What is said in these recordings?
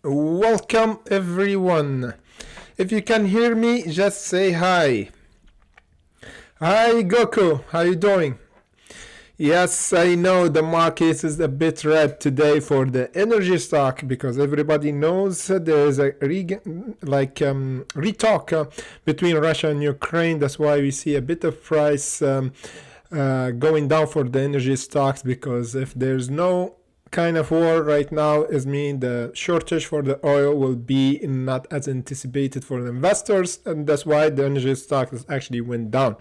Welcome everyone. If you can hear me, just say hi. Hi Goku, how you doing? Yes, I know the market is a bit red today for the energy stock because everybody knows there is a retalk between Russia and Ukraine. That's why we see a bit of price going down for the energy stocks, because if there's no kind of war right now, is mean the shortage for the oil will be not as anticipated for the investors, and that's why the energy stocks actually went down.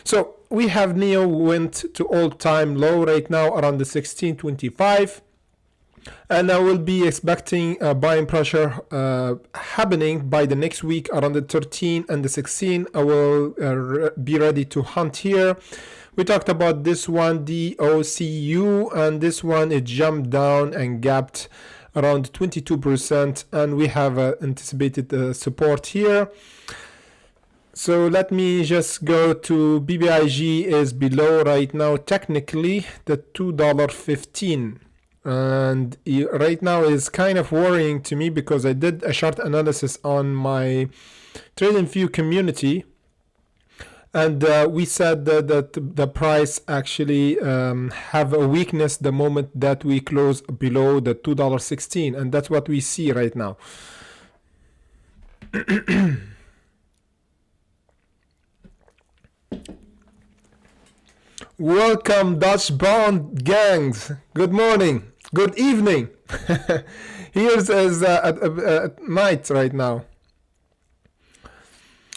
So we have NEO went to all-time low right now around the 1625, and I will be expecting buying pressure happening by the next week around the 13 and the 16. I will be ready to hunt here. We talked about this one, DOCU, and this one it jumped down and gapped around 22%, and we have anticipated support here. So let me just go to BBIG is below right now technically the $2.15, and right now is kind of worrying to me because I did a short analysis on my TradingView community. And we said that the price actually have a weakness the moment that we close below the $2.16, and that's what we see right now. Welcome Dutch Bond gangs. Good morning. Good evening. Here's at night right now.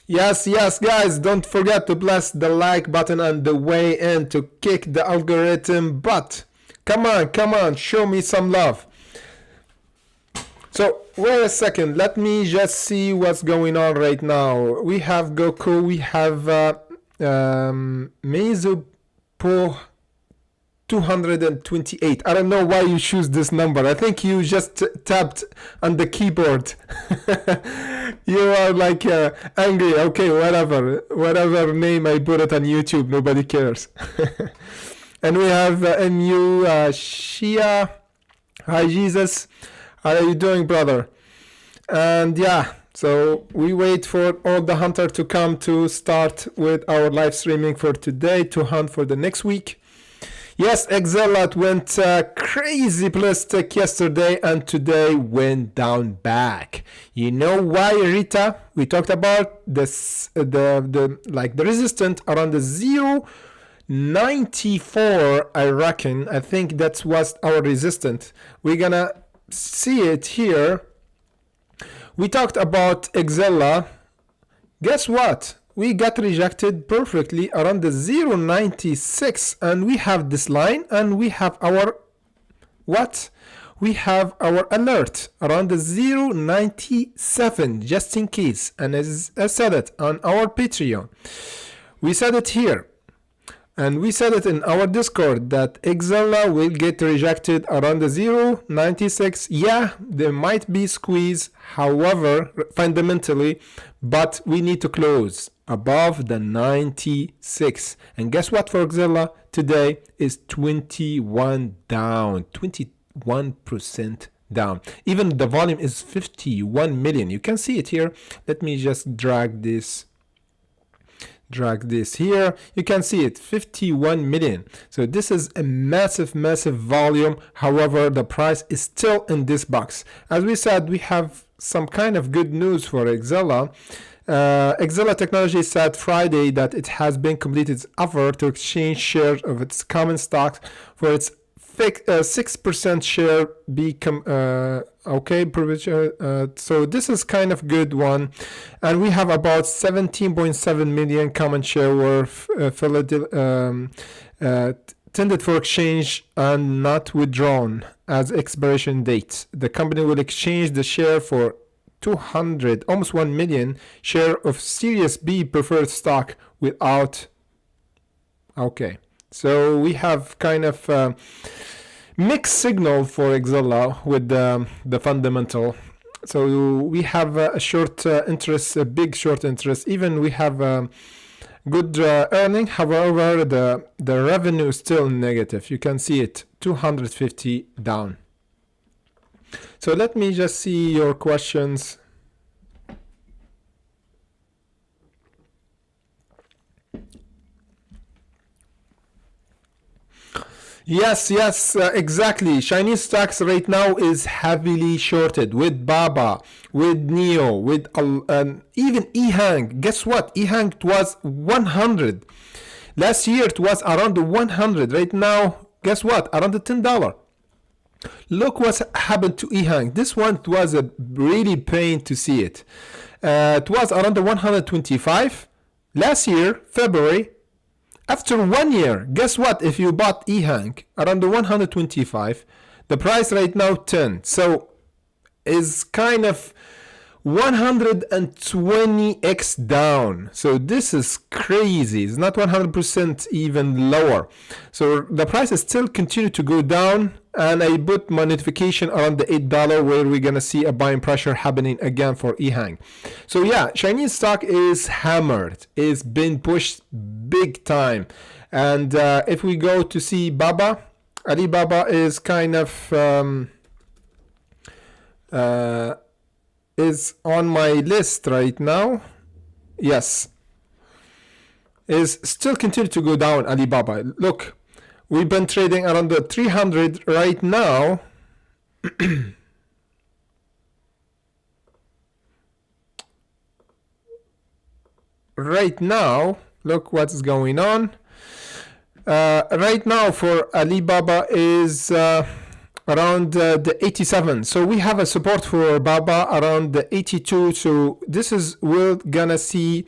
Yes, guys, don't forget to press the like button on the way in to kick the algorithm butt. Come on, show me some love. So, wait a second, let me just see what's going on right now. We have Goku, we have Meizu 228. I don't know why you choose this number. I think you just tapped on the keyboard. You are like angry. Okay, whatever name I put it on YouTube, nobody cares. And we have MU Shia. Hi Jesus, how are you doing, brother? And yeah, so we wait for all the hunter to come to start with our live streaming for today to hunt for the next week. Yes, XELA went crazy plastic yesterday and today went down back. You know why, Rita? We talked about this, the resistance around the 0.94. I reckon. I think that was our resistance. We're gonna see it here. We talked about XELA. Guess what? We got rejected perfectly around the 0.96, and we have this line, and we have our what? We have our alert around the 0.97, just in case. And as I said it on our Patreon, we said it here, and we said it in our Discord that XELA will get rejected around the 0.96. Yeah, there might be squeeze, however, fundamentally, but we need to close above the 96. And guess what for XELA today is 21 down, 21% down. Even the volume is 51 million. You can see it here. Let me just drag this here. You can see it, 51 million. So this is a massive volume. However, the price is still in this box. As we said, we have some kind of good news for XELA. XELA Technology said Friday that it has been completed its offer to exchange shares of its common stocks for its 6% share become so this is kind of good one, and we have about 17.7 million common share worth tended for exchange and not withdrawn as expiration date. The company will exchange the share for 200, almost 1 million share of Series B preferred stock without. Okay, so we have kind of mixed signal for XELA with the fundamental. So we have a short interest, a big short interest. Even we have good earning. However, the revenue is still negative. You can see it, 250 down. So let me just see your questions. Yes, exactly. Chinese stocks right now is heavily shorted with Baba, with Neo, with even EHang. Guess what? EHang was 100. Last year it was around 100. Right now, guess what? Around the $10. Look what's happened to EHang. This one was a really pain to see it. It was around the 125 last year, February. After 1 year, guess what? If you bought EHang around the 125, the price right now 10. So is kind of 120x down. So this is crazy. It's not 100% even lower. So the price is still continue to go down, and I put my notification around the $8 where we're gonna see a buying pressure happening again for EHang. So yeah, Chinese stock is hammered. It's been pushed big time. And if we go to see Baba, Alibaba is kind of is on my list right now. Yes, is still continue to go down. Alibaba, look, we've been trading around the 300 right now. Right now, look what's going on. Right now for Alibaba is around the 87. So we have a support for Baba around the 82. So this is, we're gonna see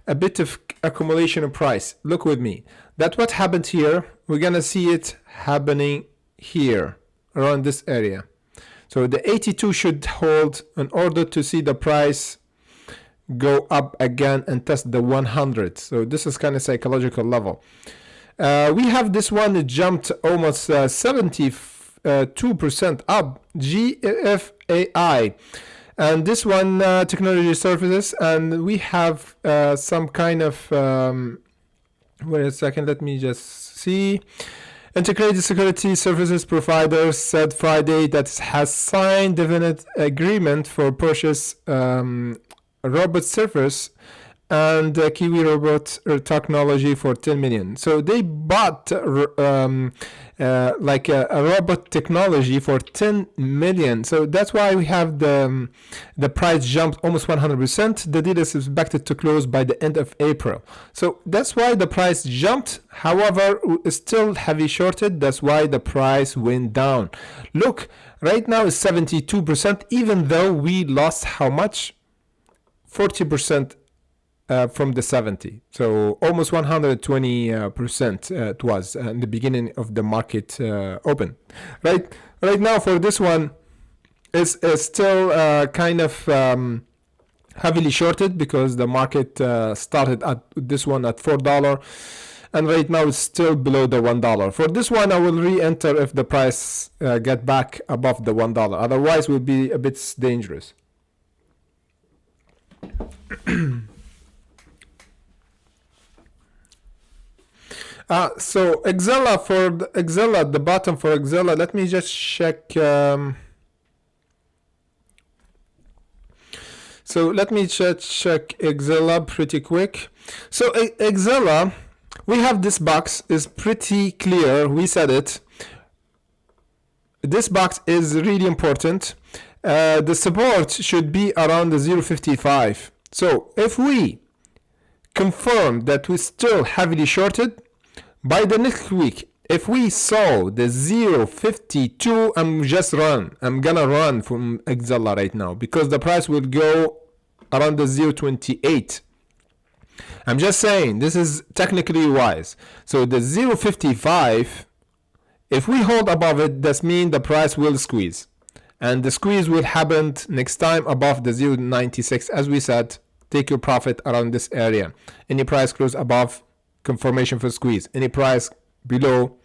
a bit of accumulation of price. Look with me. That what happened here, we're gonna see it happening here around this area. So the 82 should hold in order to see the price go up again and test the 100. So this is kind of psychological level. We have this one that jumped almost 72% up, GFAI, and this one technology services, and we have some kind of wait a second, let me just see. Integrated security services provider said Friday that it has signed definite agreement for purchase robot servers and Kiwi robot technology for 10 million. So they bought like a robot technology for 10 million. So that's why we have the price jumped almost 100%. The deal is expected to close by the end of April. So that's why the price jumped. However, it's still heavy shorted. That's why the price went down. Look, right now is 72%, even though we lost how much? 40% from the 70, so almost 120% it was in the beginning of the market open. Right now for this one is still kind of heavily shorted because the market started at this one at $4, and right now it's still below the $1. For this one, I will re-enter if the price get back above the $1. Otherwise, it will be a bit dangerous. So XELA, for the XELA, the bottom for XELA, let me just check. So let me check XELA pretty quick. So XELA, we have this box is pretty clear. We said it. This box is really important. The support should be around the 0.55. So if we confirm that we still heavily shorted, by the next week, if we saw the 0.52, I'm gonna run from XELA right now because the price will go around the 0.28. I'm just saying, this is technically wise. So the 0.55, if we hold above it, that means the price will squeeze. And the squeeze will happen next time above the 0.96. As we said, take your profit around this area. Any price close above, confirmation for squeeze. Any price below,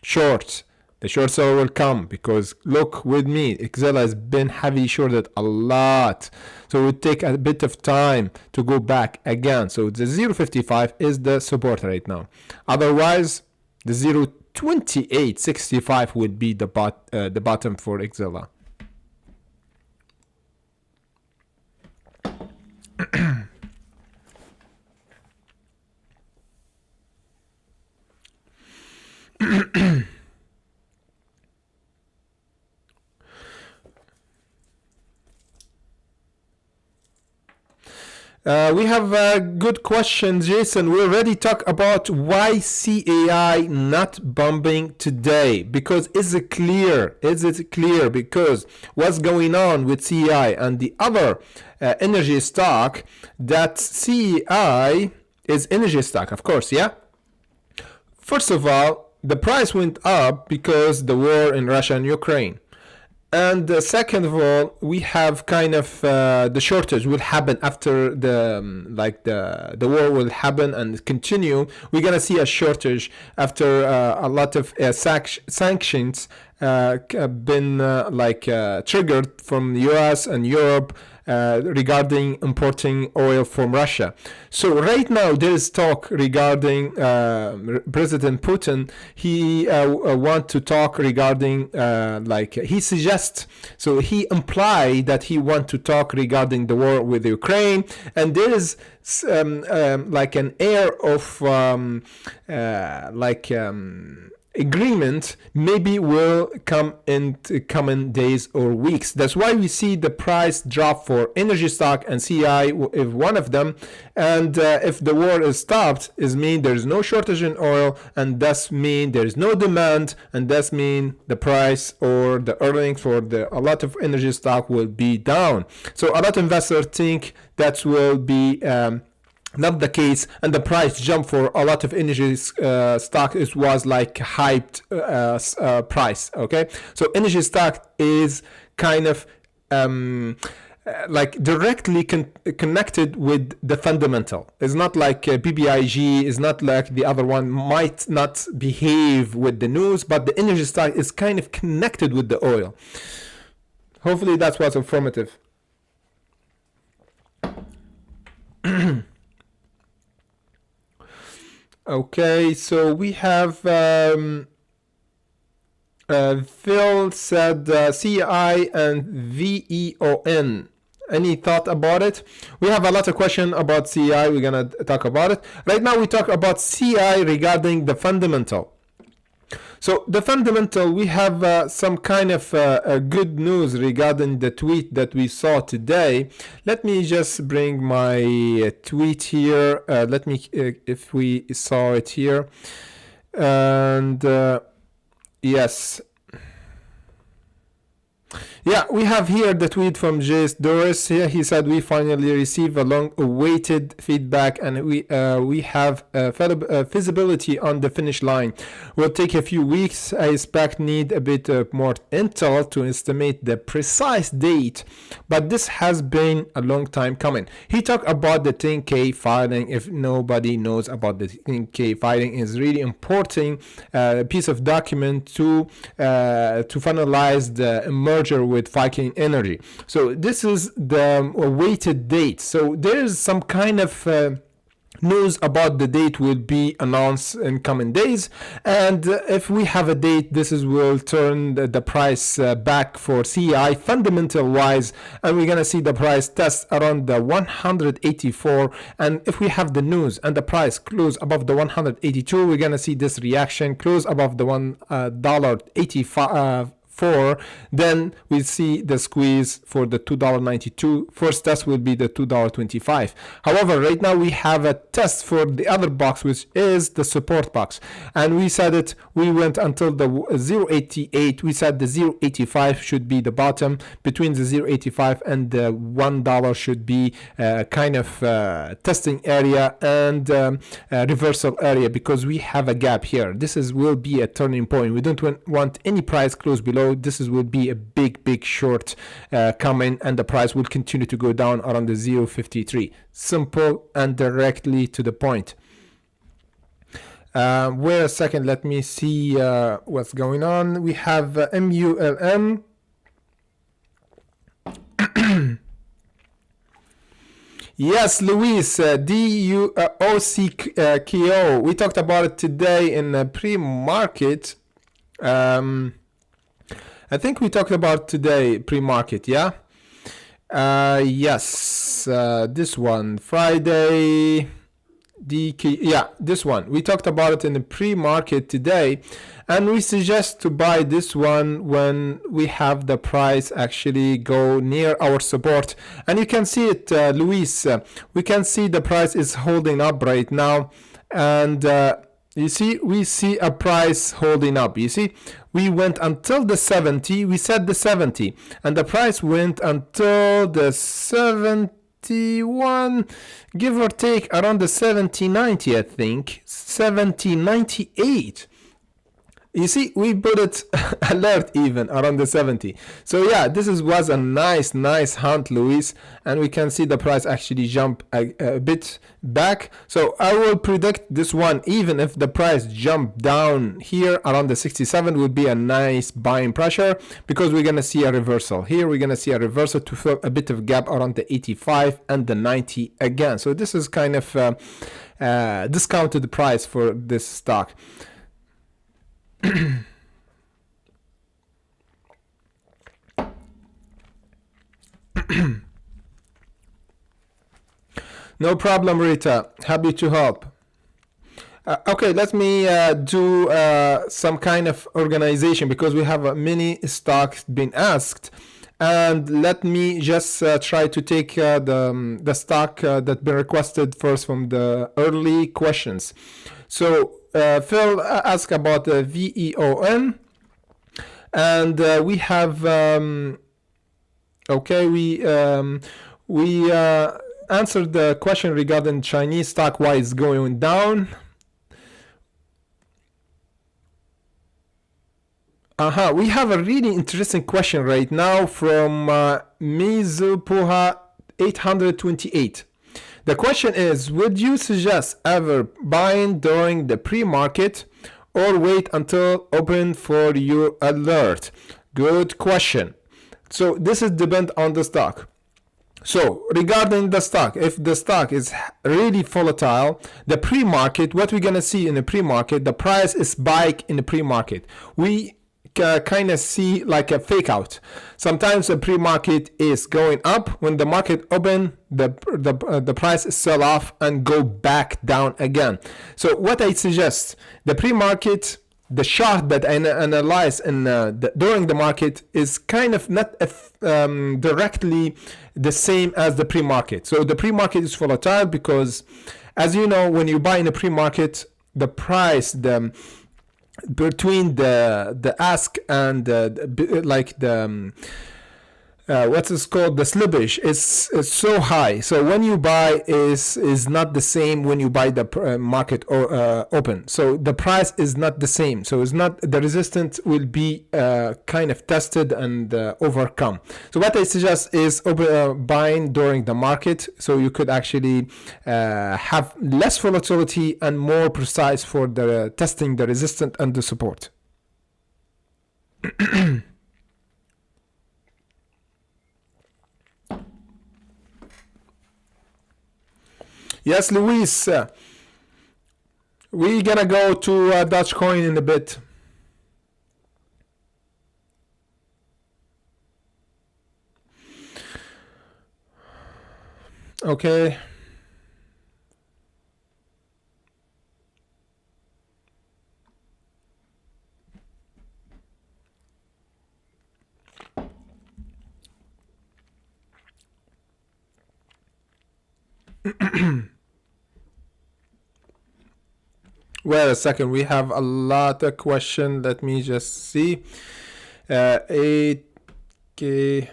short. The short seller will come because look with me, XELA has been heavily shorted a lot. So it will take a bit of time to go back again. So the 0.55 is the support right now. Otherwise, the 0.2865 would be the bottom for XELA. We have a good question, Jason. We already talked about why CEI not bombing today. Because is it clear? Is it clear? Because what's going on with CEI and the other energy stock, that CEI is energy stock, of course, yeah? First of all, the price went up because the war in Russia and Ukraine. And second of all, we have kind of the shortage will happen after the war will happen and continue. We're gonna see a shortage after a lot of sanctions been triggered from the U.S. and Europe regarding importing oil from Russia. So right now there is talk regarding President Putin. He want to talk regarding he suggests, so he implied that he want to talk regarding the war with Ukraine, and there is like an air of agreement maybe will come in coming days or weeks. That's why we see the price drop for energy stock and CEI if one of them. And if the war is stopped, is mean there's no shortage in oil, and thus mean there's no demand, and thus mean the price or the earnings for a lot of energy stock will be down. So a lot of investors think that will be not the case, and the price jump for a lot of energy stock was like hyped price. Okay, so energy stock is kind of like directly connected with the fundamental. It's not like BBIG, is not like the other one might not behave with the news, but the energy stock is kind of connected with the oil. Hopefully that was informative. Okay, so we have Phil said CEI and VEON. Any thought about it? We have a lot of questions about CEI. We're gonna talk about it. Right now we talk about CEI regarding the fundamental. So the fundamental, we have some kind of good news regarding the tweet that we saw today. Let me just bring my tweet here. Let me, if we saw it here. And yes. Yeah, we have here the tweet from Jace Doris. Here he said, we finally received a long-awaited feedback, and we have feasibility on the finish line. Will take a few weeks. I expect need a bit more intel to estimate the precise date, but this has been a long time coming. He talked about the 10K filing. If nobody knows about the 10K filing, is really important piece of document to finalize the merger with Viking Energy. So this is the awaited date. So there is some kind of news about the date will be announced in coming days, and if we have a date, this is will turn the price back for CEI fundamental wise, and we're gonna see the price test around the 184, and if we have the news and the price close above the 182, we're gonna see this reaction close above the $1.85 then we see the squeeze for the $2.92. First test will be the $2.25. However, right now we have a test for the other box, which is the support box, and we said it, we went until the 0.88. We said the 0.85 should be the bottom. Between the 0.85 and the $1 should be kind of testing area and reversal area, because we have a gap here. This will be a turning point. We don't want any price close below. This will be a big short coming, and the price will continue to go down around the 0.53. Simple and directly to the point. Wait a second, let me see what's going on. We have MULM. Yes, Luis, DUOCKO. We talked about it today in pre-market. I think we talked about today pre-market, yeah? Yes, this one, Friday. DK, yeah, this one. We talked about it in the pre-market today, and we suggest to buy this one when we have the price actually go near our support. And you can see it, Luis. We can see the price is holding up right now, and you see, we see a price holding up. You see, we went until the 70. We set the 70, and the price went until the 71, give or take around the 70.90, I think 70.98. You see, we put it alert even around the 70. So yeah, this was a nice hunt, Luis, and we can see the price actually jump a bit back. So I will predict this one, even if the price jump down here around the 67, would be a nice buying pressure, because we're gonna see a reversal here. We're gonna see a reversal to fill a bit of gap around the 85 and the 90 again. So this is kind of discounted price for this stock. No problem, Rita. Happy to help. Okay, let me do some kind of organization, because we have many stocks being asked, and let me just try to take the stock that been requested first from the early questions. So Phil asked about the VEON, and we have okay, we answered the question regarding Chinese stock, why it's going down. We have a really interesting question right now from Mizupuha 828. The question is, would you suggest ever buying during the pre-market or wait until open for your alert? Good question. So this is depend on the stock. So regarding the stock, if the stock is really volatile, the pre-market, what we're gonna see in the pre-market, the price is spike in the pre-market. We kind of see like a fake out. Sometimes the pre-market is going up. When the market open, the price sell off and go back down again. So what I suggest, the pre-market, the chart that I analyze in during the market is kind of not directly the same as the pre-market. So the pre-market is volatile because, as you know, when you buy in a pre-market, the price, between the ask and like the what's it called, the slippage is so high. So when you buy is not the same when you buy the market or open. So the price is not the same. So it's not, the resistance will be kind of tested and overcome. So what I suggest is buying during the market, so you could actually have less volatility and more precise for the testing the resistance and the support. Yes, Luis, we're gonna go to Dogecoin in a bit. Okay. Wait a second, we have a lot of questions. Let me just see. 8K.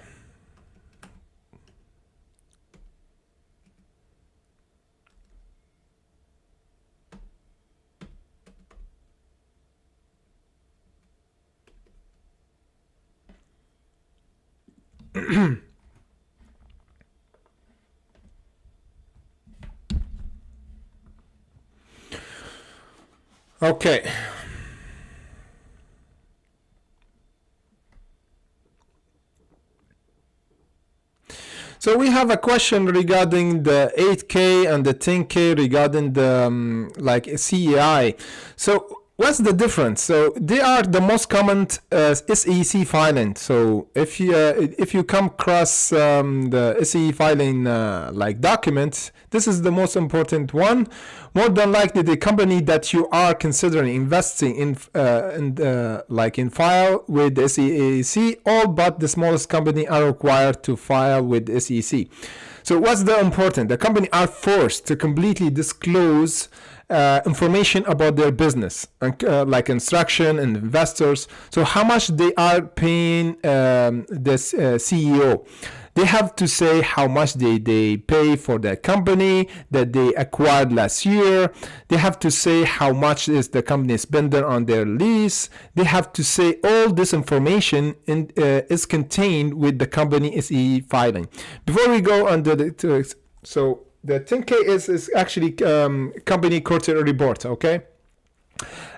Okay. So we have a question regarding the 8K and the 10K regarding the like CEI. So what's the difference? So they are the most common SEC filing. So if you come across the SEC filing like documents, this is the most important one. More than likely, the company that you are considering investing in file with the SEC, all but the smallest company are required to file with the SEC. So what's the important? The company are forced to completely disclose information about their business, like instruction and investors. So how much they are paying this CEO. They have to say how much they pay for the company that they acquired last year. They have to say how much is the company spending on their lease. They have to say all this information is contained with the company SE filing. Before we go on the 10K is actually company quarterly report, okay?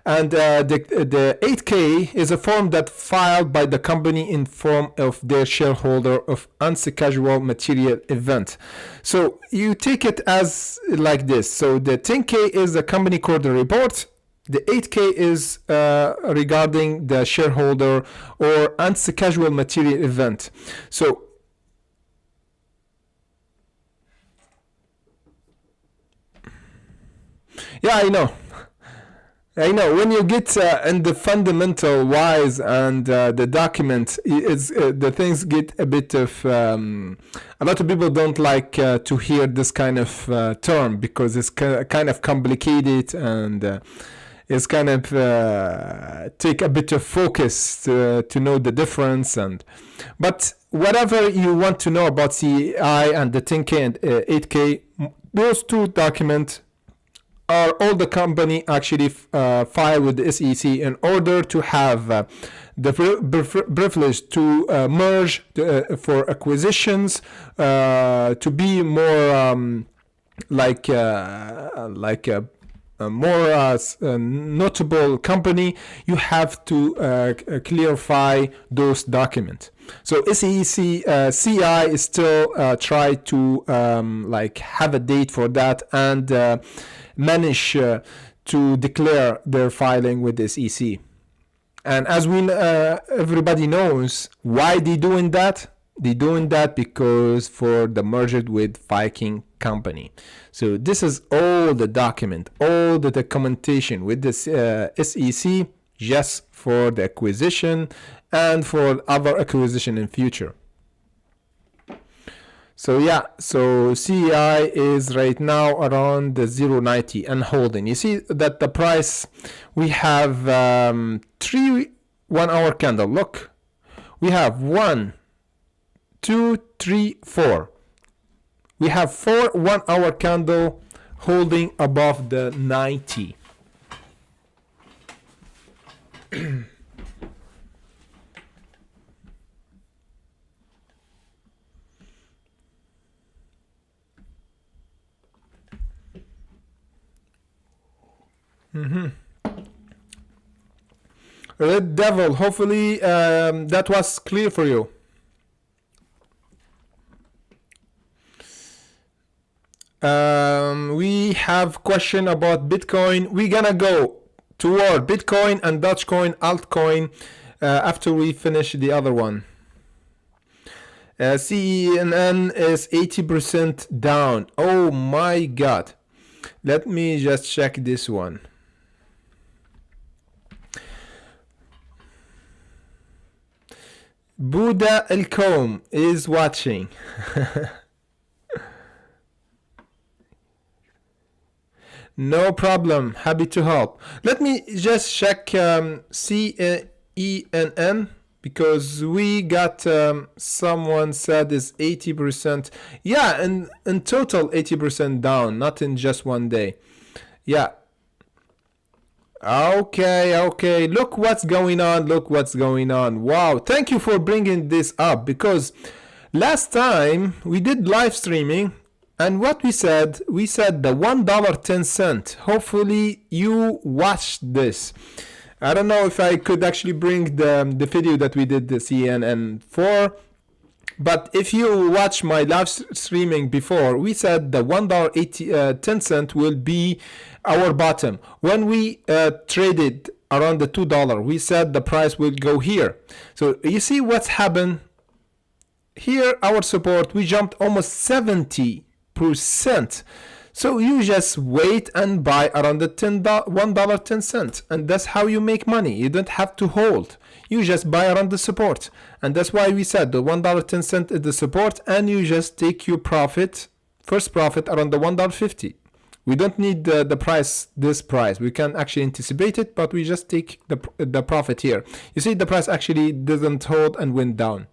And the 8K is a form that filed by the company in form of their shareholder of unscheduled material event. So you take it as like this. So the 10K is the company quarterly report. The 8K is regarding the shareholder or unscheduled material event. So yeah, I know. When you get in the fundamental wise and the document, the things get a bit of a lot of people don't like to hear this kind of term because it's kind of complicated and it's kind of take a bit of focus to know the difference. But whatever you want to know about CEI and the 10K and 8K, those two documents are all the company actually file with the SEC in order to have the privilege to merge for acquisitions, to be more a more notable company. You have to clarify those documents. So SEC CI is still try to have a date for that and manage to declare their filing with the SEC. And as everybody knows, why they doing that? They doing that because for the merger with Viking company. So this is all the document, all the documentation with the SEC just for the acquisition and for other acquisition in future. So yeah, so CEI is right now around the 0.90 and holding. You see that the price, we have 3 1-hour candle. Look, we have 1, 2, 3, 4. We have 4 1-hour candle holding above the 90. Red Devil, hopefully that was clear for you. We have question about Bitcoin. We're gonna go toward Bitcoin and Dogecoin, altcoin after we finish the other one. CNN is 80% down. Oh my god. Let me just check this one. Buddha El-Kom is watching. No problem. Happy to help. Let me just check CNN because we got someone said is 80%. Yeah, in total 80% down, not in just one day. Yeah. Okay. Look what's going on. Wow. Thank you for bringing this up because last time we did live streaming and what we said the $1.10. Hopefully you watched this. I don't know if I could actually bring the video that we did the CNN for, But if you watch my live streaming before, we said the $1.10 will be our bottom. When we traded around the $2, we said the price will go here. So you see what's happened here. Our support, we jumped almost 70%. So you just wait and buy around the $1.10, and that's how you make money. You don't have to hold. You just buy around the support, and that's why we said the $1.10 is the support, and you just take your profit, first profit around the $1.50. We don't need the price, this price. We can actually anticipate it, but we just take the profit here. You see, the price actually doesn't hold and went down.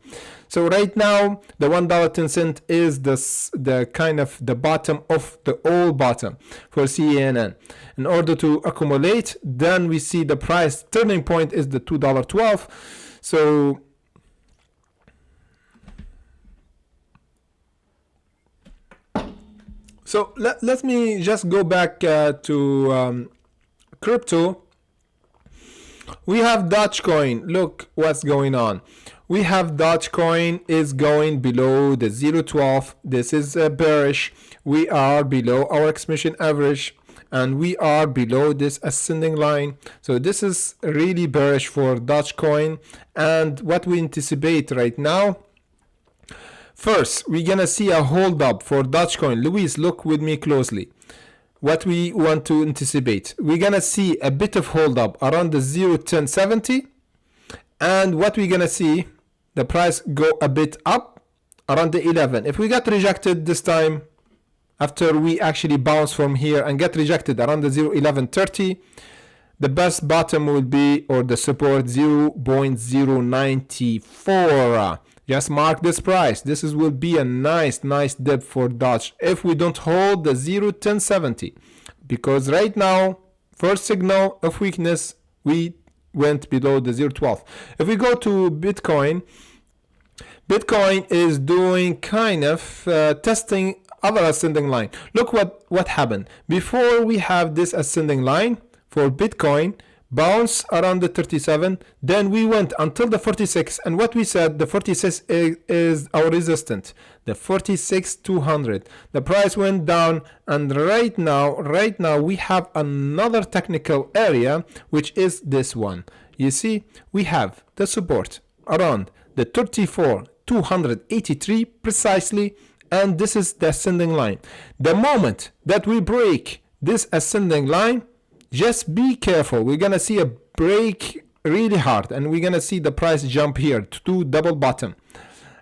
So right now, the $1.10 is the kind of the bottom of the all bottom for CENN. In order to accumulate, then we see the price turning point is the $2.12. So let me just go back to crypto. We have Dogecoin. Look what's going on. We have Dogecoin is going below the 0.12. This is bearish. We are below our exponential average, and we are below this ascending line. So this is really bearish for Dogecoin. And what we anticipate right now, first, we're gonna see a hold up for Dogecoin. Luis, look with me closely. What we want to anticipate, we're gonna see a bit of hold up around the 0.1070, and what we're gonna see, the price go a bit up around the 11. If we got rejected this time, after we actually bounce from here and get rejected around the 0.1130, the best bottom will be, or the support, 0.094. Just mark this price. This will be a nice dip for Doge if we don't hold the 0.1070, because right now, first signal of weakness, we went below the 0.12. If we go to Bitcoin, Bitcoin is doing kind of testing other ascending line. Look what happened. Before we have this ascending line for Bitcoin, bounce around the 37, then we went until the 46, and what we said, the 46 is our resistance, the 46,200. The price went down, and right now we have another technical area, which is this one. You see, we have the support around the 34,283 precisely, and this is the ascending line. The moment that we break this ascending line, just be careful. We're gonna see a break really hard, and we're gonna see the price jump here to double bottom.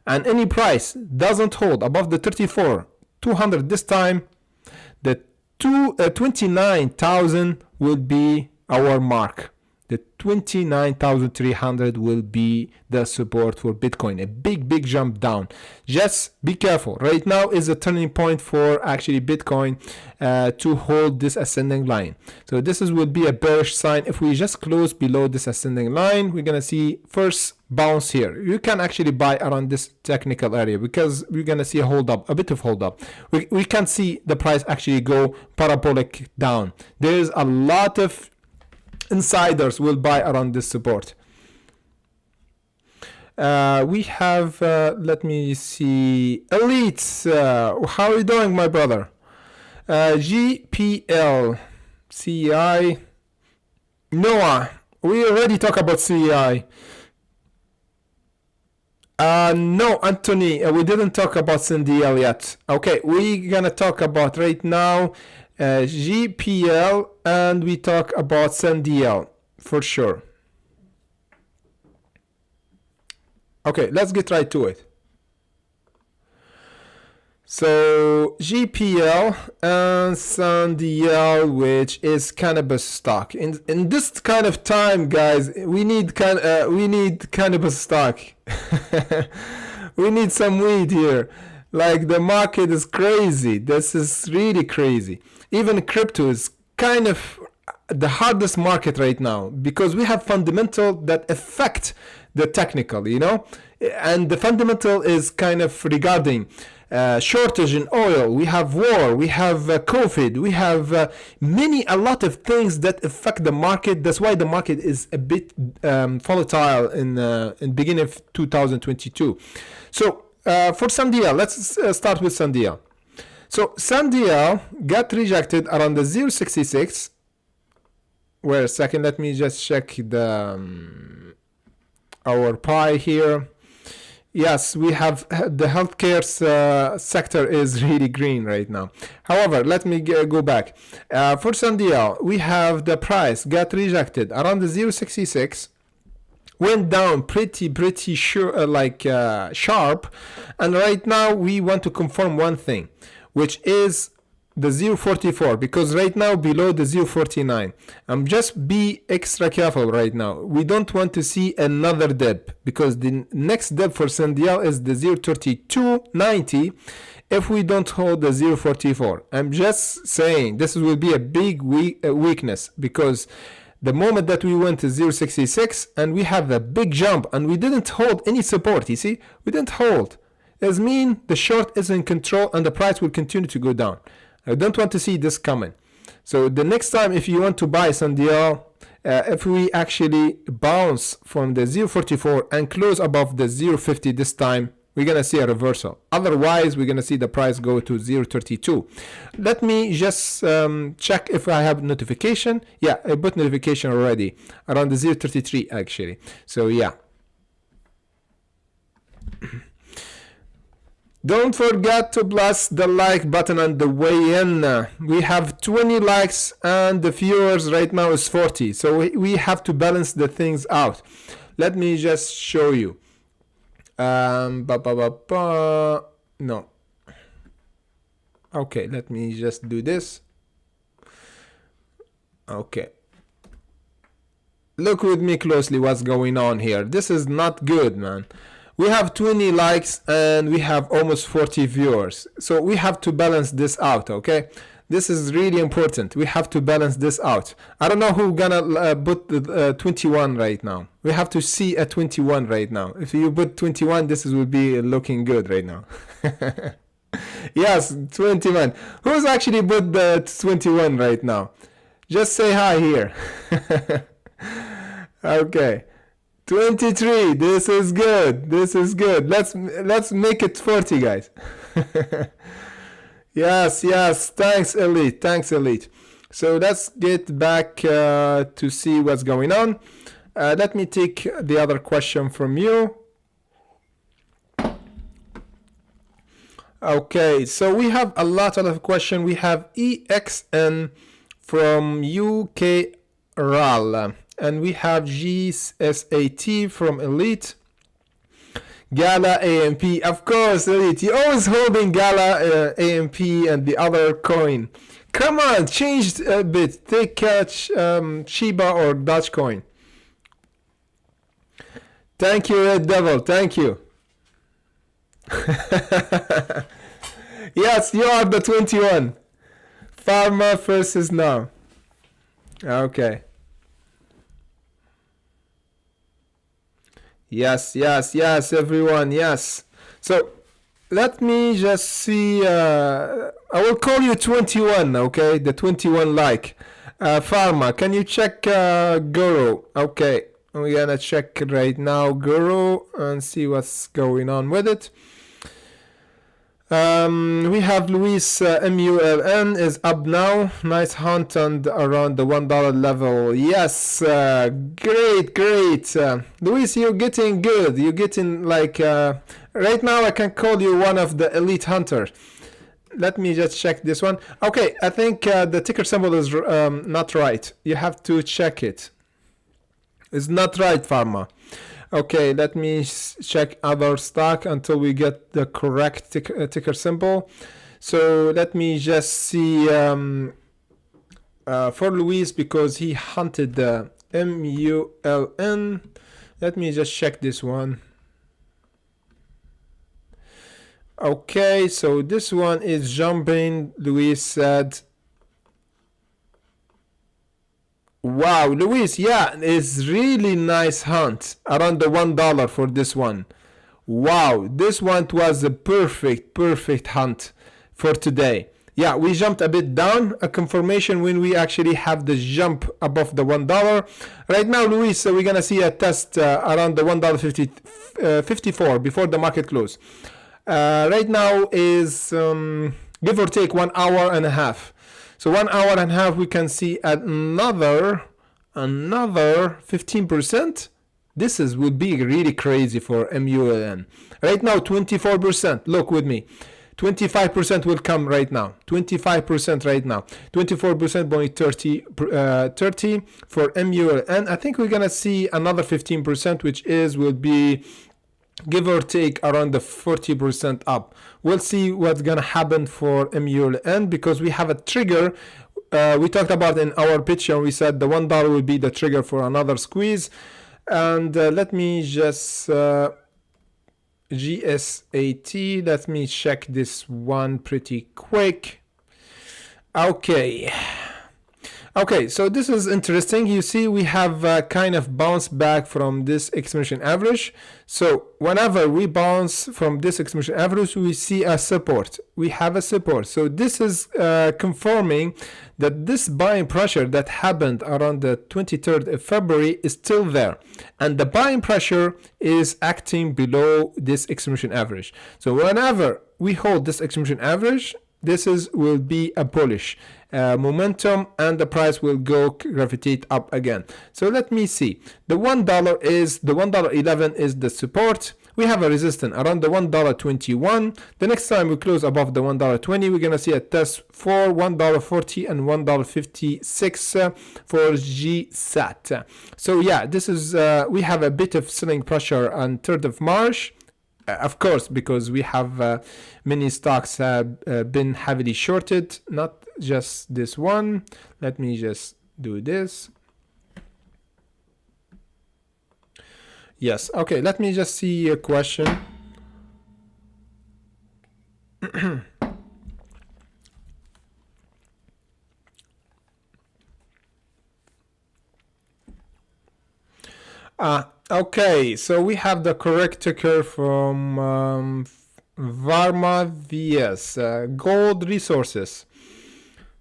And any price doesn't hold above the 34,200 this time, the 29,000 will be our mark. The 29,300 will be the support for Bitcoin. A big jump down. Just be careful. Right now is a turning point for actually Bitcoin to hold this ascending line. So this will be a bearish sign. If we just close below this ascending line, we're gonna see first bounce here. You can actually buy around this technical area, because we're gonna see a hold up, a bit of hold up. We can see the price actually go parabolic down. There's a lot of insiders will buy around this support. We have, let me see, Elites. How are you doing, my brother? GPL, CEI. Noah, we already talked about CEI. No, Anthony, we didn't talk about CNDL yet. Okay, we're gonna talk about right now GPL, and we talk about CNDL for sure. Okay, let's get right to it. So GPL and CNDL, which is cannabis stock. In this kind of time, guys, we need cannabis stock. We need some weed here. Like, the market is crazy. This is really crazy. Even crypto is kind of the hardest market right now, because we have fundamental that affect the technical, you know, and the fundamental is kind of regarding shortage in oil. We have war, we have COVID, we have a lot of things that affect the market. That's why the market is a bit volatile in beginning of 2022. So for SunDL, let's start with SunDL. So SunDL got rejected around the 0.66. Wait a second, let me just check the our pie here. Yes, we have the healthcare sector is really green right now. However, let me go back. For SunDL, we have the price got rejected around the 0.66, went down pretty sure, sharp, and right now we want to confirm one thing, which is the 0.44, because right now below the 0.49. Just be extra careful right now. We don't want to see another dip, because the next dip for SunDL is the 0.3290 if we don't hold the 0.44. I'm just saying this will be a big weakness, because the moment that we went to 0.66 and we have a big jump and we didn't hold any support, you see, we didn't hold. This means the short is in control and the price will continue to go down. I don't want to see this coming. So the next time if you want to buy SunDL, if we actually bounce from the 0.44 and close above the 0.50 this time, we're going to see a reversal. Otherwise, we're going to see the price go to 0.32. Let me just check if I have notification. Yeah, I put notification already around the 0.33 actually. So yeah. Don't forget to blast the like button on the way in. We have 20 likes and the viewers right now is 40. So we have to balance the things out. Let me just show you. No. Okay, let me just do this. Okay. Look with me closely what's going on here. This is not good, man. We have 20 likes and we have almost 40 viewers. So we have to balance this out, okay? This is really important. We have to balance this out. I don't know who's gonna put the 21 right now. We have to see a 21 right now. If you put 21, this will be looking good right now. Yes, 21. Who's actually put the 21 right now? Just say hi here. Okay. 23. This is good. This is good. Let's make it 40, guys. Yes. Thanks, Elite. Thanks, Elite. So let's get back to see what's going on. Let me take the other question from you. Okay, so we have a lot of questions. We have EXN from UK RAL. And we have GSAT from Elite. Gala AMP, of course, Elite. You're always holding Gala AMP and the other coin. Come on, change a bit. Take Shiba or Dogecoin. Thank you, Red Devil. Thank you. Yes, you are the 21. Pharma versus now. Okay. Yes, everyone, yes. So let me just see. I will call you 21, okay? The 21 like. Pharma, can you check Guru? Okay, we're gonna check right now Guru and see what's going on with it. We have Luis MULN is up now. Nice hunt and around the $1 level. Yes, great. Luis, you're getting good. You're getting like right now. I can call you one of the elite hunters. Let me just check this one. Okay, I think the ticker symbol is not right. You have to check it. It's not right, Pharma. Okay, let me check other stock until we get the correct ticker symbol. So let me just see for Luis, because he hunted the MULN. Let me just check this one. Okay, so this one is jumping. Luis said, wow, Luis, yeah, it's really nice hunt around the $1 for this one. Wow, this one was a perfect hunt for today. Yeah, we jumped a bit down, a confirmation when we actually have the jump above the $1. Right now, Luis, we're gonna see a test around the $1.54 before the market close. right now is give or take 1 hour and a half. So 1 hour and a half, we can see another 15%. This would be really crazy for MULN. Right now 24%. Look with me. 25% will come right now. 25% right now. 24% point 30 for MULN. I think we're gonna see another 15%, which will be give or take around the 40% up. We'll see what's gonna happen for MULN because we have a trigger. We talked about in our pitch and we said the $1 will be the trigger for another squeeze. And let me just GSAT, let me check this one pretty quick. Okay, so this is interesting. You see we have kind of bounced back from this exponential average. So whenever we bounce from this exponential average, we see a support. We have a support. So this is confirming that this buying pressure that happened around the 23rd of February is still there. And the buying pressure is acting below this exponential average. So whenever we hold this exponential average, this will be a bullish momentum and the price will go gravitate up again. So let me see. The $1.11 is the support. We have a resistance around the $1.21. The next time we close above the $1.20, we're gonna see a test for $1.40 and $1.56 for GSAT. So yeah, this is we have a bit of selling pressure on 3rd of March. Of course, because we have many stocks have been heavily shorted, not just this one. Let me just do this. Yes, okay, let me just see a question. Okay, so we have the correct ticker from Varma VS, Gold Resources.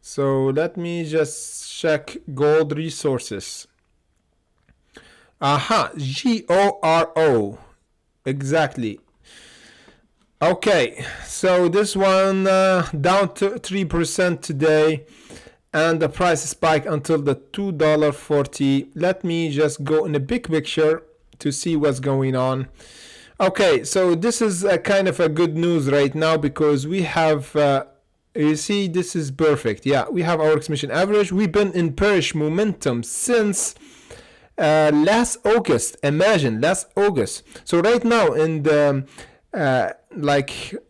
So let me just check Gold Resources. GORO, exactly. Okay, so this one down to 3% today. And the price spike until the $2.40. Let me just go in the big picture to see what's going on. Okay, so this is a kind of a good news right now because we have, you see, this is perfect. Yeah, we have our exponential average. We've been in bearish momentum since last August. Imagine, last August. So right now in the,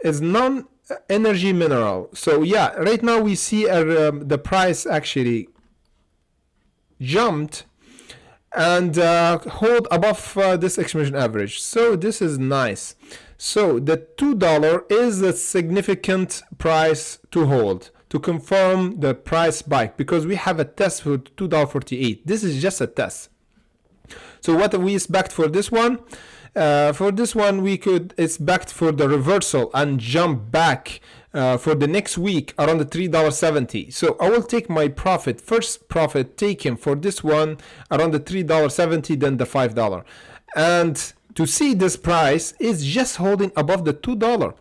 is non-energy mineral. So yeah, right now we see the price actually jumped and hold above this exponential average. So this is nice. So the $2 is a significant price to hold to confirm the price spike because we have a test for $2.48. This is just a test. So what we expect for this one? For this one, we could expect for the reversal and jump back for the next week around the $3.70. So I will take my profit, first profit taken for this one around the $3.70, then the $5. And to see this price is just holding above the $2.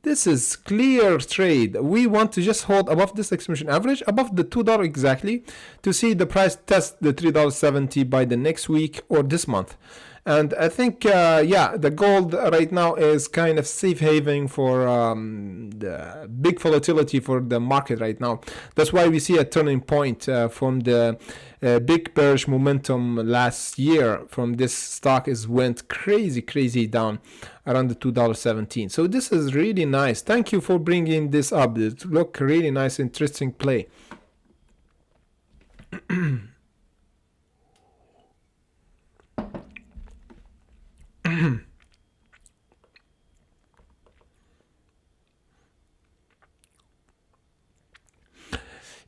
This is clear trade. We want to just hold above this exponential average, above the $2 exactly, to see the price test the $3.70 by the next week or this month. And I think, yeah, the gold right now is kind of safe haven for the big volatility for the market right now. That's why we see a turning point from the big bearish momentum last year from this stock went crazy down around the $2.17. So this is really nice. Thank you for bringing this up. It look really nice, interesting play.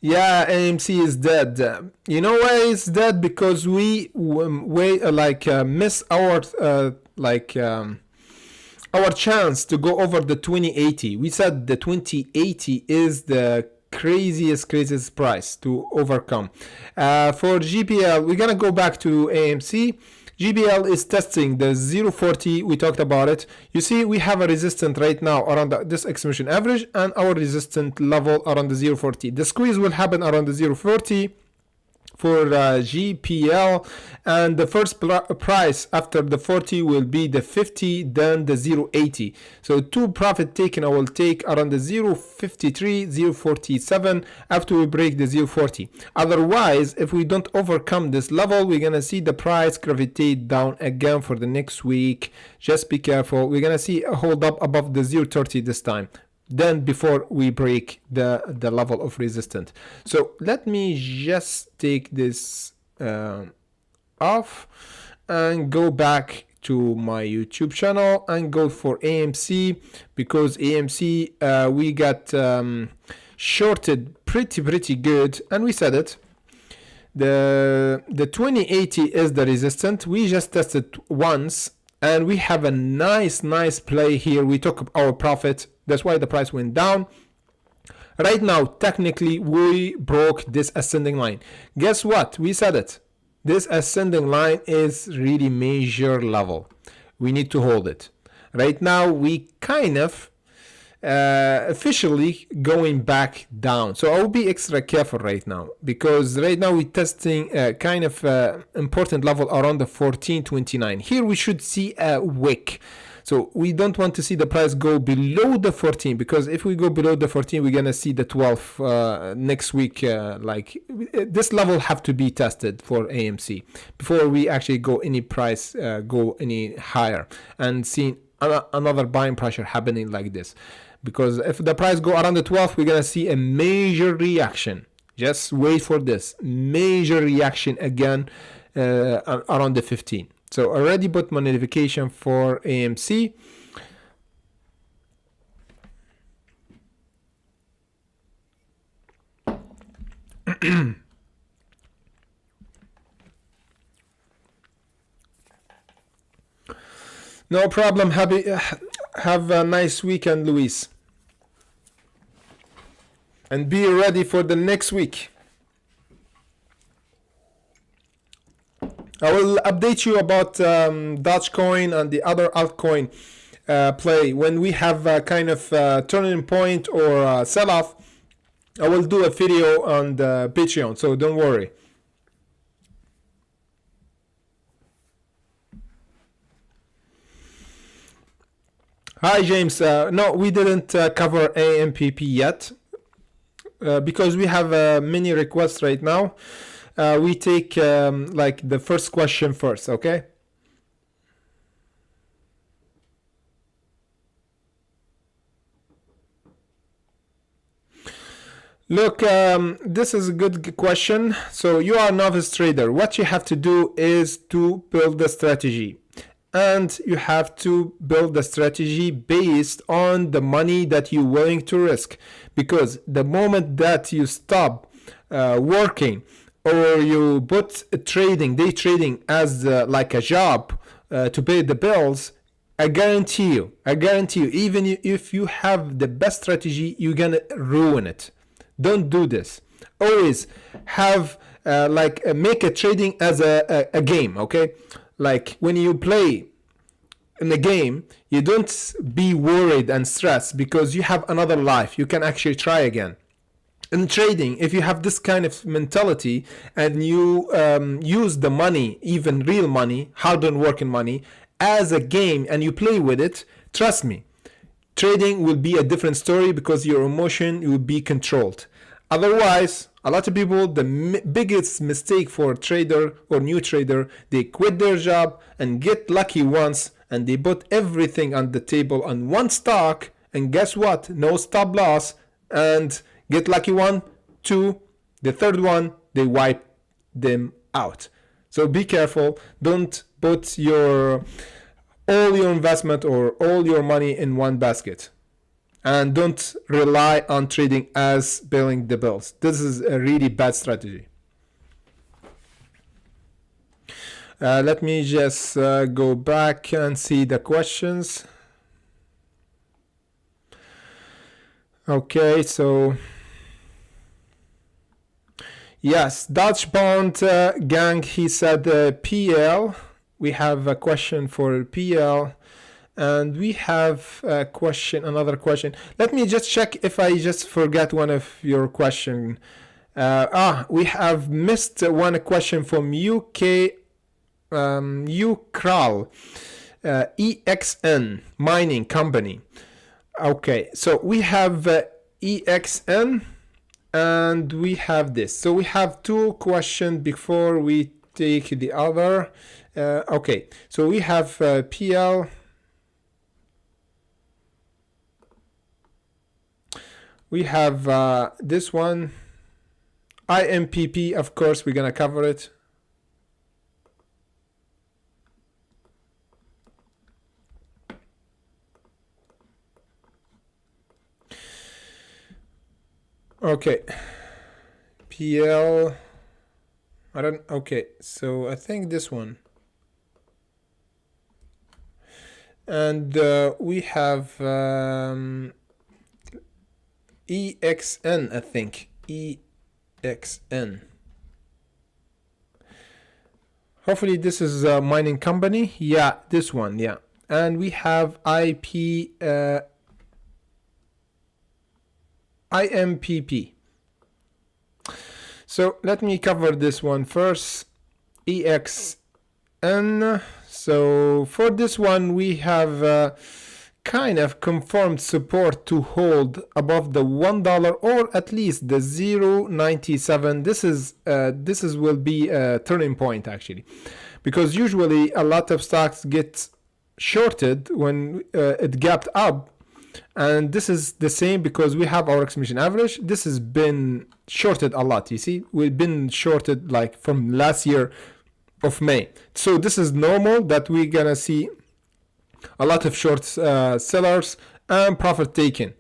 Yeah, AMC is dead. You know why it's dead? Because we miss our our chance to go over the 2080. We said the 2080 is the craziest price to overcome. For GPL, we're gonna go back to AMC. GBL is testing the 0.40. We talked about it. You see, we have a resistance right now around this exponential average and our resistance level around the 0.40. The squeeze will happen around the 0.40 for GPL, and the first price after the 40 will be the 50, then the 0.80. So two profit taken I will take around the 0.53, 0.47 after we break the 0.40. Otherwise, if we don't overcome this level, we're gonna see the price gravitate down again for the next week. Just be careful. We're gonna see a hold up above the 0.30 this time, then before we break the level of resistance. So let me just take this off and go back to my YouTube channel and go for AMC, because AMC we got shorted pretty good, and we said it. The 2080 is the resistance. We just tested once and we have a nice play here. We took our profit. That's why the price went down. Right now, technically, we broke this ascending line. Guess what? We said it. This ascending line is really major level. We need to hold it. Right now, we kind of officially going back down. So I'll be extra careful right now, because right now we're testing kind of important level around the 14.29. Here we should see a wick. So we don't want to see the price go below the 14, because if we go below the 14, we're gonna see the 12 next week. Like this level have to be tested for AMC before we actually go any price go any higher and see another buying pressure happening like this. Because if the price go around the 12, we're gonna see a major reaction. Just wait for this major reaction again around the 15. So already put my notification for AMC. No problem. Have a nice weekend, Luis. And be ready for the next week. I will update you about Dogecoin and the other altcoin play when we have a kind of turning point or sell-off. I will do a video on the Patreon, so don't worry. Hi James. No, we didn't cover AMPP yet because we have many requests right now. We take like the first question first, okay? Look, this is a good question. So you are a novice trader. What you have to do is to build a strategy. And you have to build the strategy based on the money that you're willing to risk. Because the moment that you stop working, or you put day trading as like a job to pay the bills, I guarantee you, even if you have the best strategy, you're gonna ruin it. Don't do this. Always have make a trading as a game, okay? Like when you play in the game, you don't be worried and stressed because you have another life. You can actually try again. In trading, if you have this kind of mentality and you use the money, even real money, hard-earned working money, as a game and you play with it, trust me, trading will be a different story because your emotion will be controlled. Otherwise, a lot of people, the biggest mistake for a trader or new trader, they quit their job and get lucky once and they put everything on the table on one stock, and guess what? No stop loss, and get lucky 1, 2, the third one, they wipe them out. So be careful. Don't put all your investment or all your money in one basket. And don't rely on trading as paying the bills. This is a really bad strategy. Let me just go back and see the questions. Okay, so yes, Dutch Bond Gang, he said PL. we have a question for PL, and we have a question, another question. Let me just check if I just forgot one of your question. We have missed one question from UK UKRAL, EXN mining company. Okay, so we have EXN and we have this. So we have two questions before we take the other. Okay, so we have PL. We have this one, IMPP, of course, we're gonna cover it. Okay, PL, okay, so I think this one. And we have EXN, I think, EXN. Hopefully this is a mining company. Yeah, this one, yeah. And we have IMPP. So let me cover this one first. EXN. So for this one, we have kind of confirmed support to hold above the $1 or at least the 0.97. This will be a turning point actually, because usually a lot of stocks get shorted when it gapped up. And this is the same because we have our exponential average. This has been shorted a lot. You see, we've been shorted like from last year of May. So this is normal that we're gonna see a lot of short sellers and profit taken.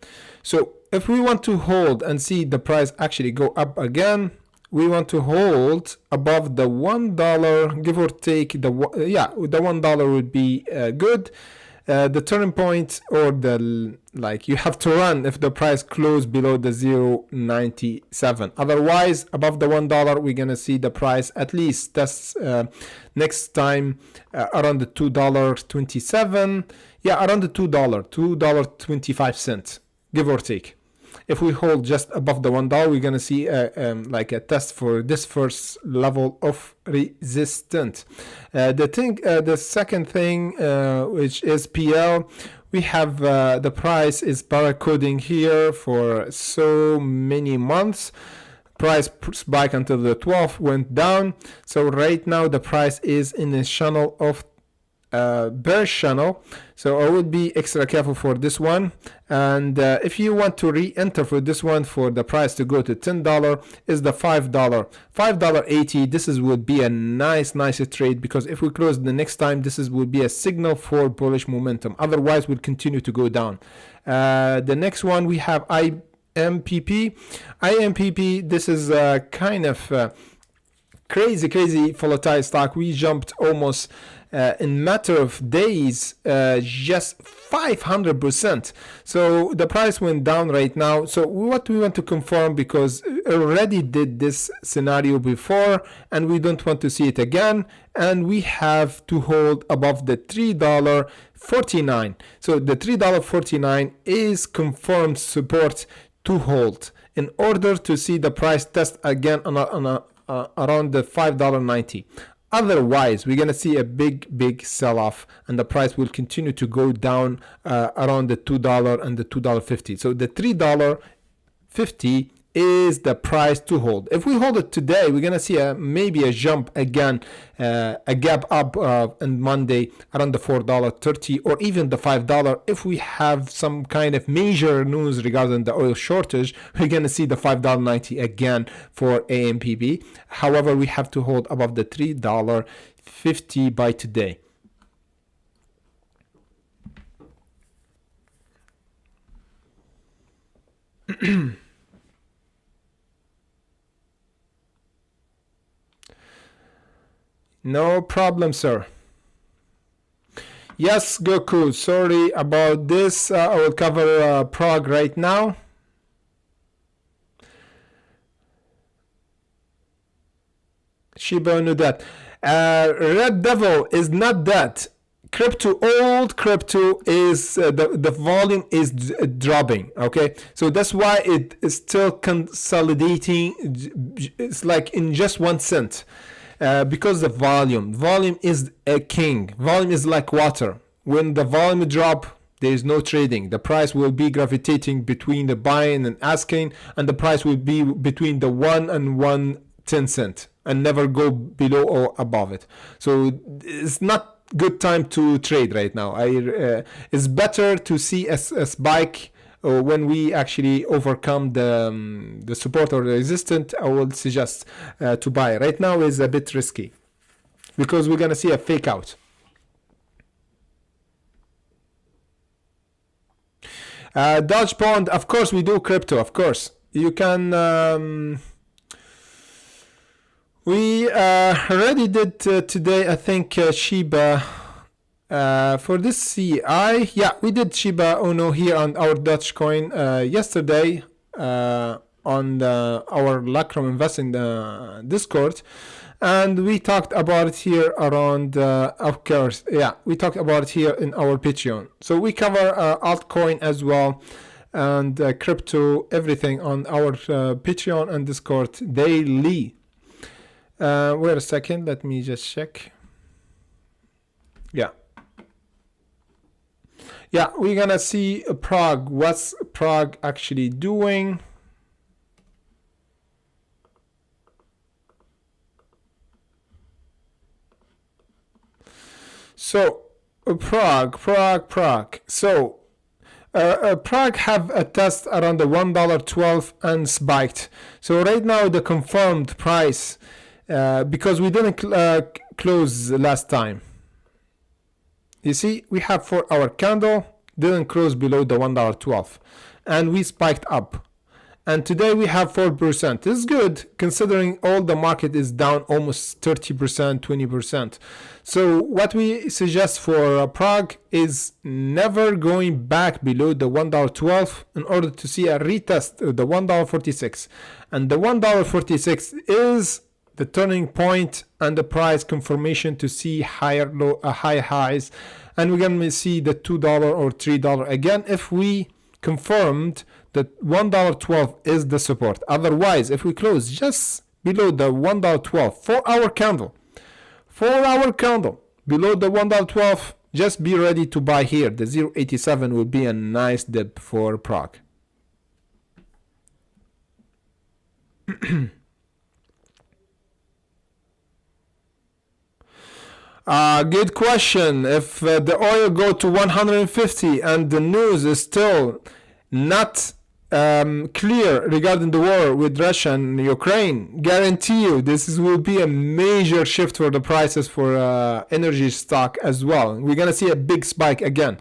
So if we want to hold and see the price actually go up again, we want to hold above the $1, give or take. The $1 would be good. The turning point, or the you have to run if the price close below the 0.97. Otherwise, above the $1, we're gonna see the price at least test next time around the $2.27. Yeah, around the $2.25, give or take. If we hold just above the $1, we're gonna see like a test for this first level of resistance. The second thing, which is PL, we have the price is barcoding here for so many months. Price spike until the 12th, went down. So right now the price is in a channel of bearish channel, so I would be extra careful for this one. And if you want to re-enter for this one, for the price to go to $10, is the $5.80. This would be a nice trade, because if we close the next time, this would be a signal for bullish momentum. Otherwise, we'll continue to go down. The next one, we have IMPP. This is kind of crazy volatile stock. We jumped almost in matter of days just 500%. So the price went down right now. So what we want to confirm, because already did this scenario before and we don't want to see it again, and we have to hold above the $3.49. So the $3.49 is confirmed support to hold in order to see the price test again on around the $5.90. Otherwise, we're going to see a big sell-off, and the price will continue to go down around the $2 and the $2.50. So the $3.50 is the price to hold. If we hold it today, we're going to see maybe a jump again, a gap up on Monday around the $4.30 or even the $5. If we have some kind of major news regarding the oil shortage, we're going to see the $5.90 again for AMPB. However, we have to hold above the $3.50 by today. No problem, sir. Yes, Goku, sorry about this. I will cover PROG right now. Shiba Inu that. Red Devil is not that. Crypto, old crypto is the volume is dropping. Okay, so that's why it is still consolidating. It's like in just 1 cent, because the volume is a king. Volume is like water. When the volume drop, there is no trading. The price will be gravitating between the buying and asking, and the price will be between the 1 and 1.10 cent and never go below or above it. So it's not good time to trade right now. It's better to see a spike when we actually overcome the support or the resistance. I would suggest to buy. Right now is a bit risky because we're gonna see a fake out. Dodge Bond, of course we do crypto, of course. You can, we already did today, I think, Shiba. For this CEI, yeah, we did Shiba Uno here on our Dogecoin yesterday on our Lacrom Investing Discord. And we talked about it here around, of course, yeah, we talked about it here in our Patreon. So we cover altcoin as well and crypto, everything on our Patreon and Discord daily. Wait a second, let me just check. Yeah. Yeah, we're gonna see PROG. What's PROG actually doing? So PROG. So PROG have a test around the $1.12 and spiked. So right now the confirmed price, because we didn't close last time. You see, we have 4 hour candle, didn't close below the $1.12, and we spiked up. And today we have 4%. This is good considering all the market is down almost 30%, 20%. So what we suggest for PROG is never going back below the $1.12 in order to see a retest of the $1.46. And the $1.46 is the turning point and the price confirmation to see higher low, high highs. And we're going to see the $2 or $3 again if we confirmed that $1.12 is the support. Otherwise, if we close just below the $1.12, 4 hour candle, 4 hour candle below the $1.12, just be ready to buy here. The 0.87 will be a nice dip for PROG. Good question. If the oil go to 150 and the news is still not clear regarding the war with Russia and Ukraine, guarantee you this will be a major shift for the prices for energy stock as well. We're gonna see a big spike again,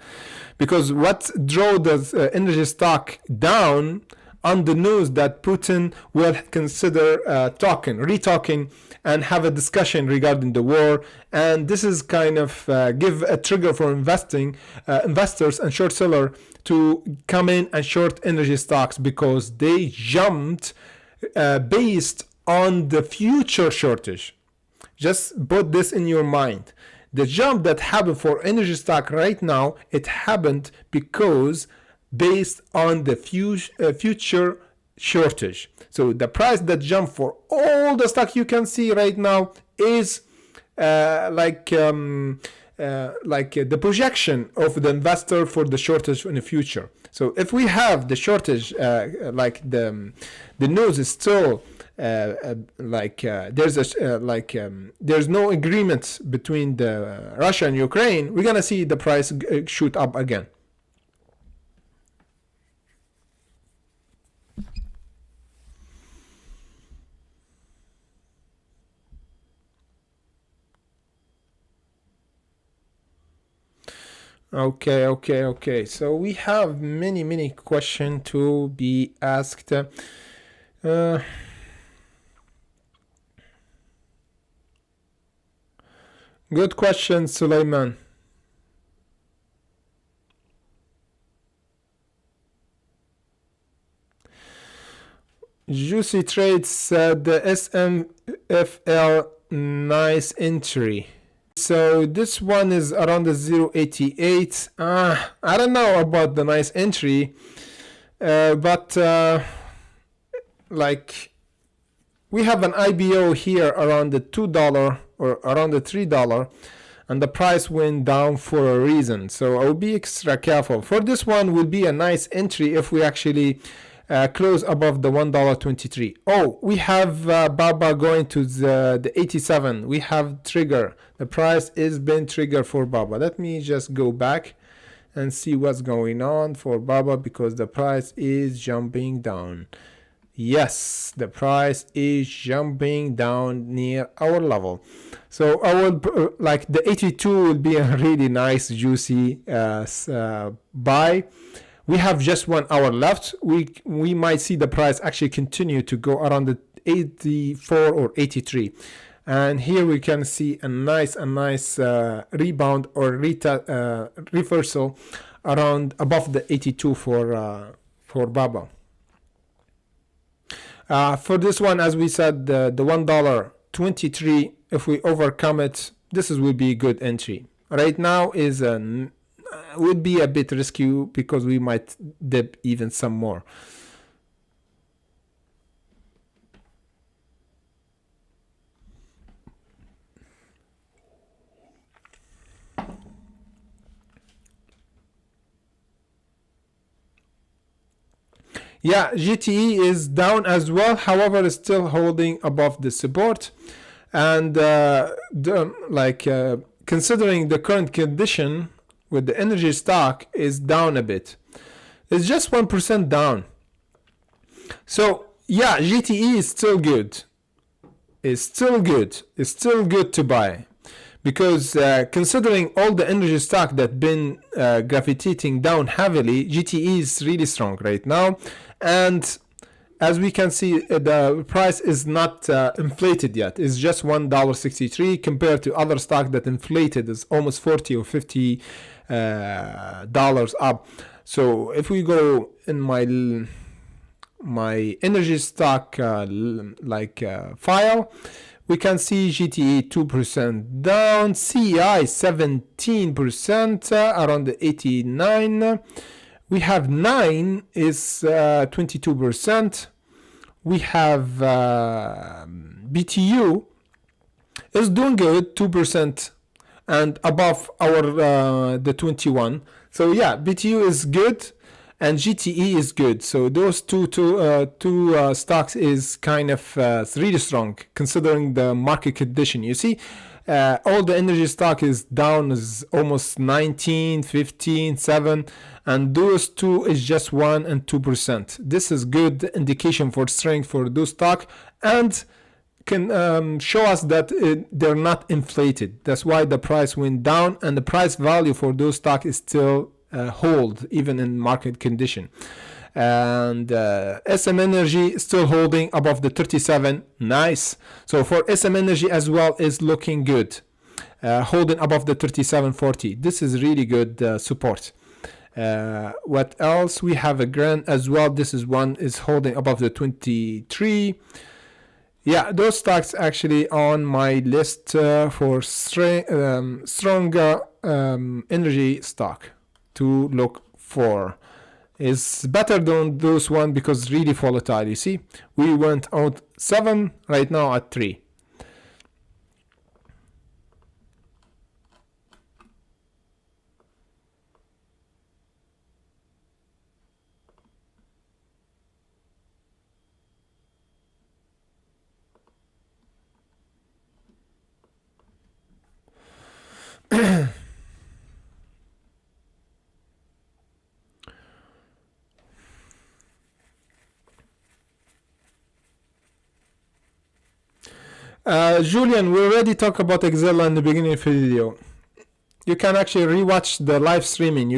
because what drove the energy stock down on the news that Putin will consider retalking and have a discussion regarding the war, and this is kind of give a trigger for investors and short seller to come in and short energy stocks, because they jumped based on the future shortage. Just put this in your mind. The jump that happened for energy stock right now, it happened because based on the future shortage. So the price that jumped for all the stock you can see right now is like the projection of the investor for the shortage in the future. So if we have the shortage, like the news is still there's no agreement between the Russia and Ukraine, we're gonna see the price shoot up again. Okay. So we have many questions to be asked. Good question, Suleiman. Juicy Trades said the SMFL nice entry. So this one is around the 0.88. I don't know about the nice entry, but like we have an IBO here around the $2 or around the $3, and the price went down for a reason. So I'll be extra careful. For this one will be a nice entry if we actually close above the $1.23. Oh, we have BABA going to the 87. We have trigger. The price is been triggered for BABA. Let me just go back and see what's going on for BABA, because the price is jumping down. Yes, the price is jumping down near our level. So I will like the 82 will be a really nice juicy buy. We have just 1 hour left. We might see the price actually continue to go around the 84 or 83, and here we can see a nice rebound or reversal around above the 82 for BABA. For this one, as we said, the $1.23, if we overcome it, this will be a good entry. Right now is would be a bit risky because we might dip even some more. Yeah, GTE is down as well, however is still holding above the support, and considering the current condition with the energy stock is down a bit. It's just 1% down. So yeah, GTE is still good. It's still good. It's still good to buy, because considering all the energy stock that been gravitating down heavily, GTE is really strong right now. And as we can see, the price is not inflated yet. It's just $1.63 compared to other stock that inflated is almost 40 or 50 dollars up. So if we go in my energy stock file, we can see GTE 2% down, CEI 17% around the 89. We have 9 is 22%. We have BTU is doing good, 2% and above our the 21. So yeah, BTU is good and GTE is good. So those two stocks is kind of really strong considering the market condition. You see, all the energy stock is down, is almost 19, 15, 7, and those two is just 1 and 2%. This is good indication for strength for those stock, and can show us that they're not inflated. That's why the price went down, and the price value for those stock is still hold even in market condition. And SM Energy still holding above the 37. Nice. So for SM Energy as well is looking good, holding above the 37.40. This is really good support. What else? We have a Gran as well. This is one is holding above the 23. Yeah, those stocks actually on my list for stronger energy stock to look for. Is better than those one because really volatile. You see, we went out 7, right now at 3. Julian, we already talked about XELA in the beginning of the video. You can actually rewatch the live streaming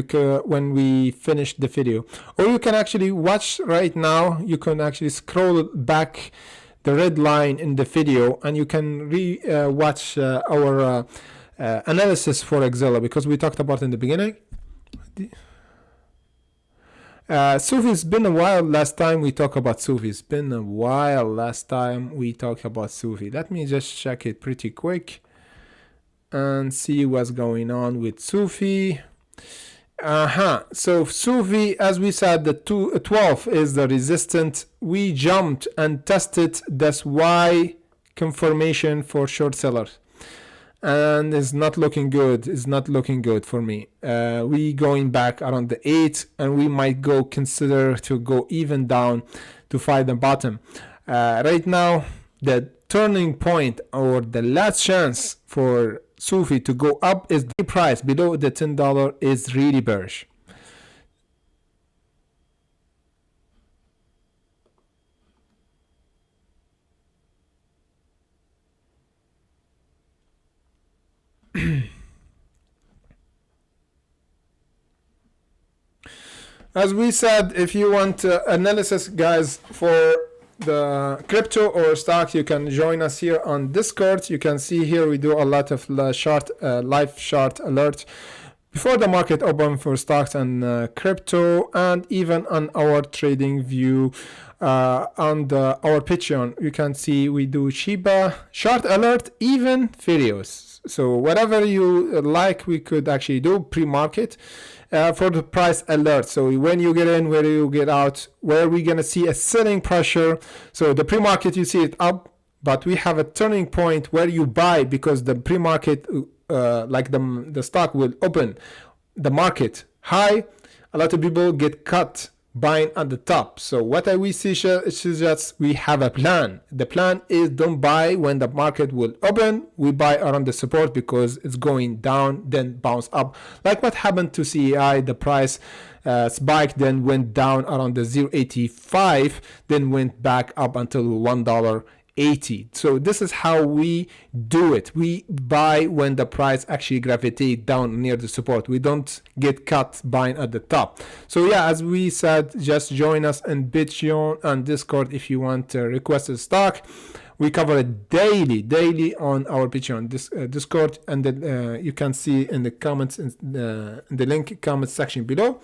when we finish the video, or you can actually watch right now. You can actually scroll back the red line in the video, and you can watch our analysis for XELA, because we talked about in the beginning. Sufi, it's been a while last time we talked about Sufi. It's been a while last time we talked about Sufi. Let me just check it pretty quick and see what's going on with Sufi. So Sufi, as we said, the 12 is the resistance. We jumped and tested this Y confirmation for short sellers, and it's not looking good. It's not looking good for me. We going back around the 8, and we might consider to go even down to find the bottom. Right now, the turning point or the last chance for Sufi to go up is the price below the $10 is really bearish. As we said, if you want analysis, guys, for the crypto or stock, you can join us here on Discord. You can see here we do a lot of short live chart alert before the market open for stocks and crypto, and even on our TradingView on our Patreon. You can see we do Shiba short alert, even videos. So whatever you like, we could actually do pre-market for the price alert. So when you get in, where you get out, where we're gonna see a selling pressure. So the pre-market, you see it up, but we have a turning point where you buy, because the pre-market, like the stock will open the market high. A lot of people get cut buying at the top. So what we see suggests we have a plan. The plan is don't buy when the market will open. We buy around the support because it's going down, then bounce up. Like what happened to CEI, the price spiked, then went down around the 0.85, then went back up until $1.80. So this is how we do it. We buy when the price actually gravitate down near the support. We don't get cut buying at the top. So yeah, as we said, just join us in Bitget and Discord if you want to request a stock. We cover it daily on our Bitget Discord, and then you can see in the comments in the link comment section below.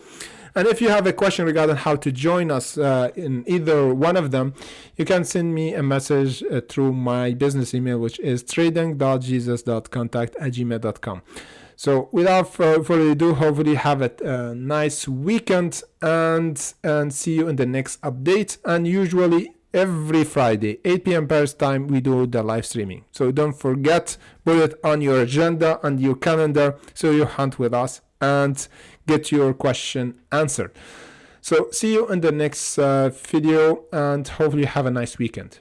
And if you have a question regarding how to join us in either one of them, you can send me a message through my business email, which is trading.jesus.contact@gmail.com. So without further ado, hopefully have a nice weekend, and see you in the next update. And usually every Friday, 8 p.m. Paris time, we do the live streaming. So don't forget, put it on your agenda and your calendar so you hunt with us and get your question answered. So see you in the next video, and hopefully have a nice weekend.